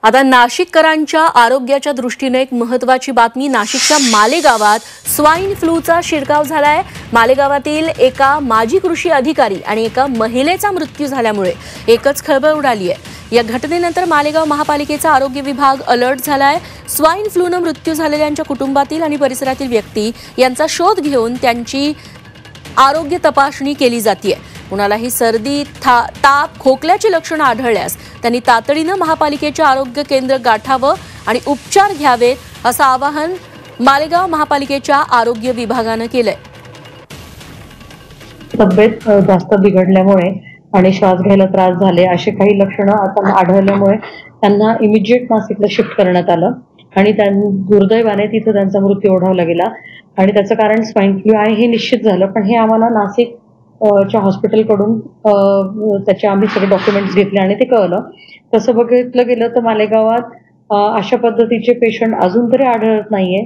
आता नाशिककरांच्या आरोग्याच्या दृष्टीने एक महत्त्वाची बातमी। नाशिकच्या मालेगावात स्वाईन फ्लूचा शिरकाव झालाय। मालेगावातील एका माजी कृषी अधिकारी आणि एका महिलेचा मृत्यू झाल्यामुळे एकच खळबळ उडाली आहे। या घटनेनंतर मालेगाव महापालिकेचा आरोग्य विभाग अलर्ट झालाय। स्वाईन फ्लूने मृत्यू झालेल्यांच्या कुटुंबातील आणि परिसरातील व्यक्ती यांचा शोध घेऊन त्यांची आरोग्य तपासणी केली जाते। कुणालाही सर्दी, ताप, खोकल्याची लक्षणे आढळल्यास त्यांनी तातडीने महापालिकेचे आरोग्य केंद्र गाठावे आणि उपचार घ्यावेत असं आवाहन मालेगाव महापालिकेच्या आरोग्य विभागाने केलंय। तब्येत जास्त बिघडल्यामुळे आणि श्वास घ्यायला त्रास झाले असे काही लक्षणे आता आढळल्यामुळे त्यांना इमिजिएट नाशिकला शिफ्ट करण्यात आलं आणि दुर्दैवाने तिथे त्यांचा मृत्यू ओढावला गेला आणि त्याचं कारण स्वाईन फ्लू आहे हे निश्चित झालं। पण हे आम्हाला नाशिक च्या हॉस्पिटलकडून त्याचे आम्ही सगळे डॉक्युमेंट्स घेतले आणि ते कळलं। तसं बघितलं गेलं तर मालेगावात अशा पद्धतीचे पेशंट अजून तरी आढळत नाहीये।